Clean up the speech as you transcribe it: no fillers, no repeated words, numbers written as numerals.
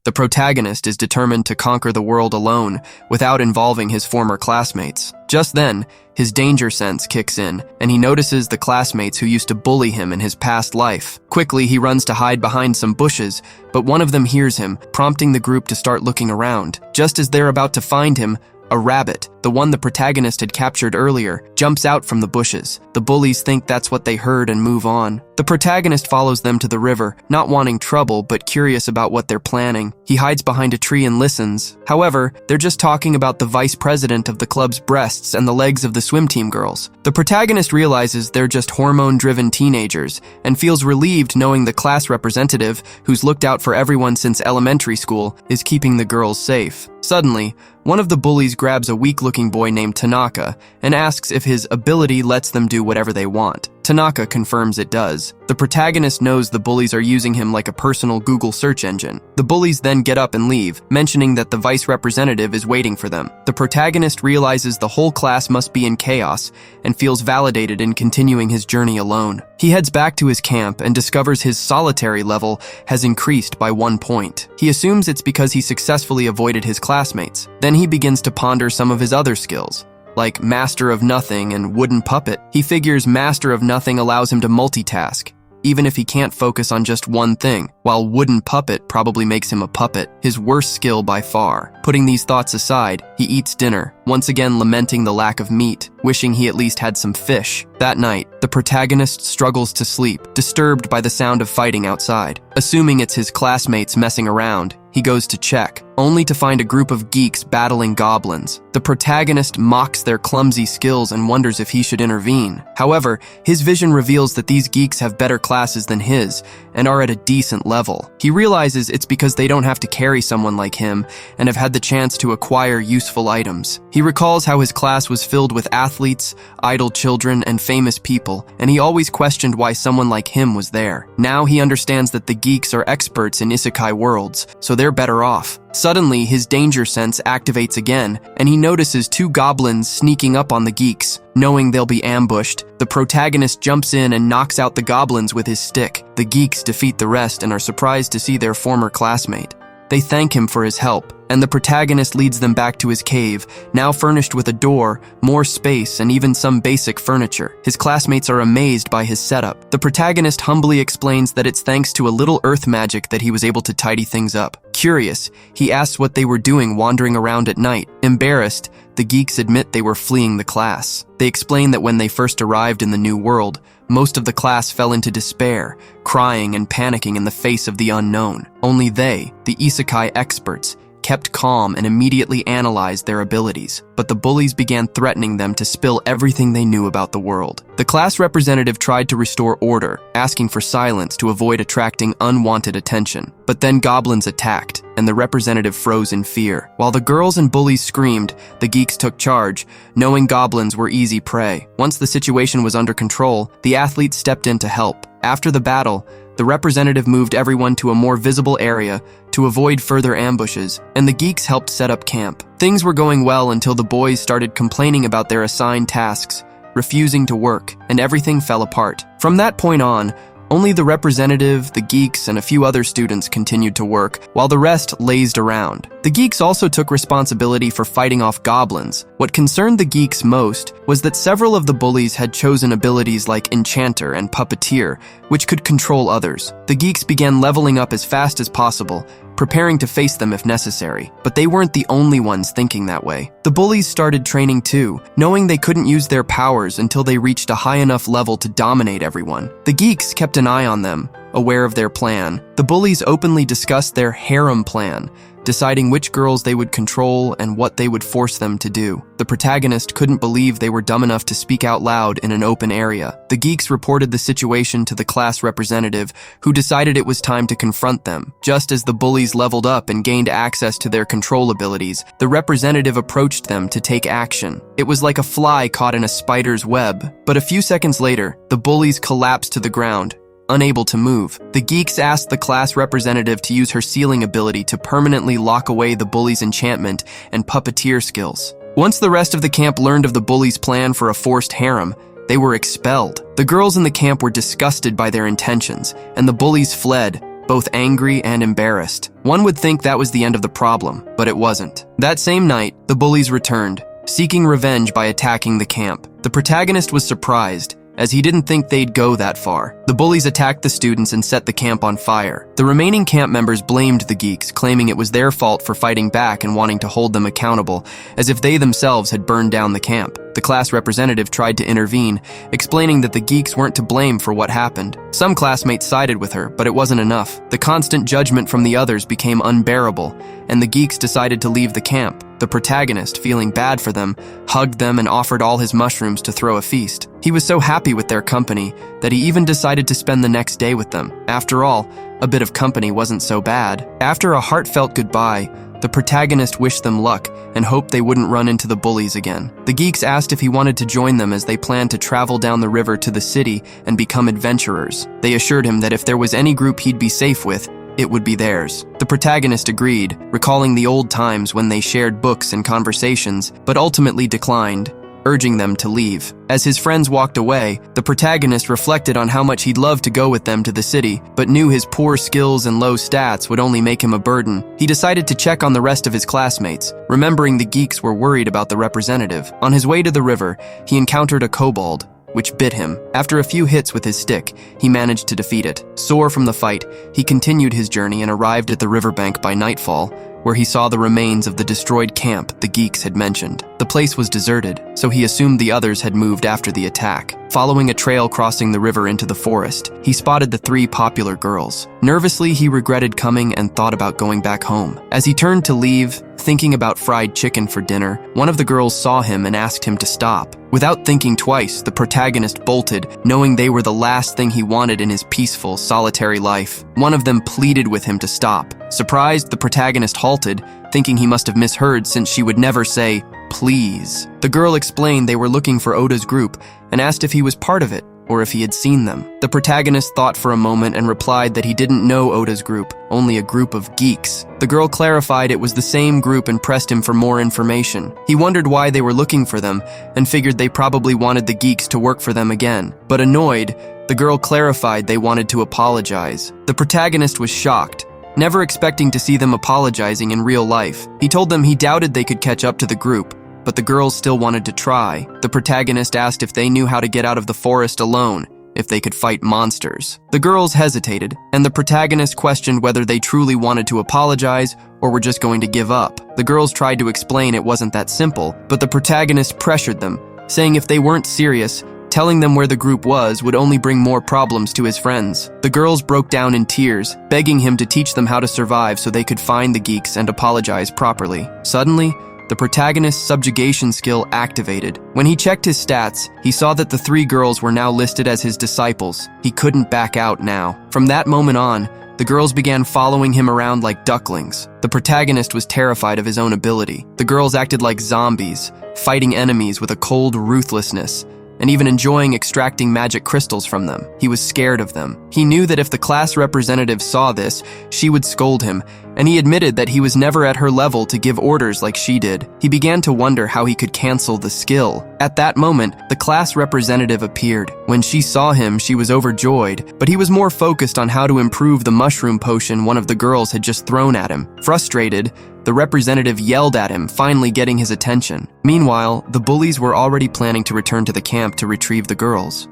The protagonist is determined to conquer the world alone without involving his former classmates. Just then, his danger sense kicks in, and he notices the classmates who used to bully him in his past life. Quickly, he runs to hide behind some bushes, but one of them hears him, prompting the group to start looking around. Just as they're about to find him, a rabbit, the one the protagonist had captured earlier, jumps out from the bushes. The bullies think that's what they heard and move on. The protagonist follows them to the river, not wanting trouble but curious about what they're planning. He hides behind a tree and listens. However, they're just talking about the vice president of the club's breasts and the legs of the swim team girls. The protagonist realizes they're just hormone-driven teenagers and feels relieved knowing the class representative, who's looked out for everyone since elementary school, is keeping the girls safe. Suddenly, one of the bullies grabs a weak-looking boy named Tanaka and asks if his ability lets them do whatever they want. Tanaka confirms it does. The protagonist knows the bullies are using him like a personal Google search engine. The bullies then get up and leave, mentioning that the vice representative is waiting for them. The protagonist realizes the whole class must be in chaos and feels validated in continuing his journey alone. He heads back to his camp and discovers his solitary level has increased by 1 point. He assumes it's because he successfully avoided his classmates. Then he begins to ponder some of his other skills, like Master of Nothing and Wooden Puppet. He figures Master of Nothing allows him to multitask, even if he can't focus on just one thing, while Wooden Puppet probably makes him a puppet, his worst skill by far. Putting these thoughts aside, he eats dinner, once again lamenting the lack of meat, wishing he at least had some fish. That night, the protagonist struggles to sleep, disturbed by the sound of fighting outside. Assuming it's his classmates messing around, he goes to check, only to find a group of geeks battling goblins. The protagonist mocks their clumsy skills and wonders if he should intervene. However, his vision reveals that these geeks have better classes than his and are at a decent level. He realizes it's because they don't have to carry someone like him and have had the chance to acquire useful items. He recalls how his class was filled with athletes, idle children, and famous people, and he always questioned why someone like him was there. Now he understands that the geeks are experts in isekai worlds, so they're better off. Suddenly, his danger sense activates again, and he notices 2 goblins sneaking up on the geeks. Knowing they'll be ambushed, the protagonist jumps in and knocks out the goblins with his stick. The geeks defeat the rest and are surprised to see their former classmate. They thank him for his help, and the protagonist leads them back to his cave, now furnished with a door, more space, and even some basic furniture. His classmates are amazed by his setup. The protagonist humbly explains that it's thanks to a little earth magic that he was able to tidy things up. Curious, he asks what they were doing wandering around at night. Embarrassed, the geeks admit they were fleeing the class. They explain that when they first arrived in the new world, most of the class fell into despair, crying and panicking in the face of the unknown. Only they, the isekai experts, kept calm and immediately analyzed their abilities, but the bullies began threatening them to spill everything they knew about the world. The class representative tried to restore order, asking for silence to avoid attracting unwanted attention. But then goblins attacked, and the representative froze in fear. While the girls and bullies screamed, the geeks took charge, knowing goblins were easy prey. Once the situation was under control, the athletes stepped in to help. After the battle, the representative moved everyone to a more visible area to avoid further ambushes, and the geeks helped set up camp. Things were going well until the boys started complaining about their assigned tasks, refusing to work, and everything fell apart. From that point on, only the representative, the geeks, and a few other students continued to work, while the rest lazed around. The geeks also took responsibility for fighting off goblins. What concerned the geeks most was that several of the bullies had chosen abilities like Enchanter and Puppeteer, which could control others. The geeks began leveling up as fast as possible, preparing to face them if necessary. But they weren't the only ones thinking that way. The bullies started training too, knowing they couldn't use their powers until they reached a high enough level to dominate everyone. The geeks kept an eye on them, aware of their plan. The bullies openly discussed their harem plan, deciding which girls they would control and what they would force them to do. The protagonist couldn't believe they were dumb enough to speak out loud in an open area. The geeks reported the situation to the class representative, who decided it was time to confront them. Just as the bullies leveled up and gained access to their control abilities, the representative approached them to take action. It was like a fly caught in a spider's web, but a few seconds later, the bullies collapsed to the ground, unable to move. The geeks asked the class representative to use her sealing ability to permanently lock away the bullies' enchantment and puppeteer skills. Once the rest of the camp learned of the bullies' plan for a forced harem, they were expelled. The girls in the camp were disgusted by their intentions, and the bullies fled, both angry and embarrassed. One would think that was the end of the problem, but it wasn't. That same night, the bullies returned, seeking revenge by attacking the camp. The protagonist was surprised, as he didn't think they'd go that far. The bullies attacked the students and set the camp on fire. The remaining camp members blamed the geeks, claiming it was their fault for fighting back and wanting to hold them accountable, as if they themselves had burned down the camp. The class representative tried to intervene, explaining that the geeks weren't to blame for what happened. Some classmates sided with her, but it wasn't enough. The constant judgment from the others became unbearable, and the geeks decided to leave the camp. The protagonist, feeling bad for them, hugged them and offered all his mushrooms to throw a feast. He was so happy with their company that he even decided to spend the next day with them. After all, a bit of company wasn't so bad. After a heartfelt goodbye, the protagonist wished them luck and hoped they wouldn't run into the bullies again. The geeks asked if he wanted to join them as they planned to travel down the river to the city and become adventurers. They assured him that if there was any group he'd be safe with, it would be theirs. The protagonist agreed, recalling the old times when they shared books and conversations, but ultimately declined, urging them to leave. As his friends walked away, the protagonist reflected on how much he'd love to go with them to the city, but knew his poor skills and low stats would only make him a burden. He decided to check on the rest of his classmates, remembering the geeks were worried about the representative. On his way to the river, he encountered a kobold, which bit him. After a few hits with his stick, he managed to defeat it. Sore from the fight, he continued his journey and arrived at the riverbank by nightfall, where he saw the remains of the destroyed camp the geeks had mentioned. The place was deserted, so he assumed the others had moved after the attack. Following a trail crossing the river into the forest, he spotted the 3 popular girls. Nervously, he regretted coming and thought about going back home. As he turned to leave, thinking about fried chicken for dinner, one of the girls saw him and asked him to stop. Without thinking twice, the protagonist bolted, knowing they were the last thing he wanted in his peaceful, solitary life. One of them pleaded with him to stop. Surprised, the protagonist halted, thinking he must have misheard since she would never say, "Please." The girl explained they were looking for Oda's group and asked if he was part of it or if he had seen them. The protagonist thought for a moment and replied that he didn't know Oda's group, only a group of geeks. The girl clarified it was the same group and pressed him for more information. He wondered why they were looking for them and figured they probably wanted the geeks to work for them again. But annoyed, the girl clarified they wanted to apologize. The protagonist was shocked, never expecting to see them apologizing in real life. He told them he doubted they could catch up to the group, but the girls still wanted to try. The protagonist asked if they knew how to get out of the forest alone, if they could fight monsters. The girls hesitated, and the protagonist questioned whether they truly wanted to apologize or were just going to give up. The girls tried to explain it wasn't that simple, but the protagonist pressured them, saying if they weren't serious, telling them where the group was would only bring more problems to his friends. The girls broke down in tears, begging him to teach them how to survive so they could find the geeks and apologize properly. Suddenly, the protagonist's subjugation skill activated. When he checked his stats, he saw that the 3 girls were now listed as his disciples. He couldn't back out now. From that moment on, the girls began following him around like ducklings. The protagonist was terrified of his own ability. The girls acted like zombies, fighting enemies with a cold ruthlessness, and even enjoying extracting magic crystals from them. He was scared of them. He knew that if the class representative saw this, she would scold him, and he admitted that he was never at her level to give orders like she did. He began to wonder how he could cancel the skill. At that moment, the class representative appeared. When she saw him, she was overjoyed, but he was more focused on how to improve the mushroom potion one of the girls had just thrown at him. Frustrated, the representative yelled at him, finally getting his attention. Meanwhile, the bullies were already planning to return to the camp to retrieve the girls.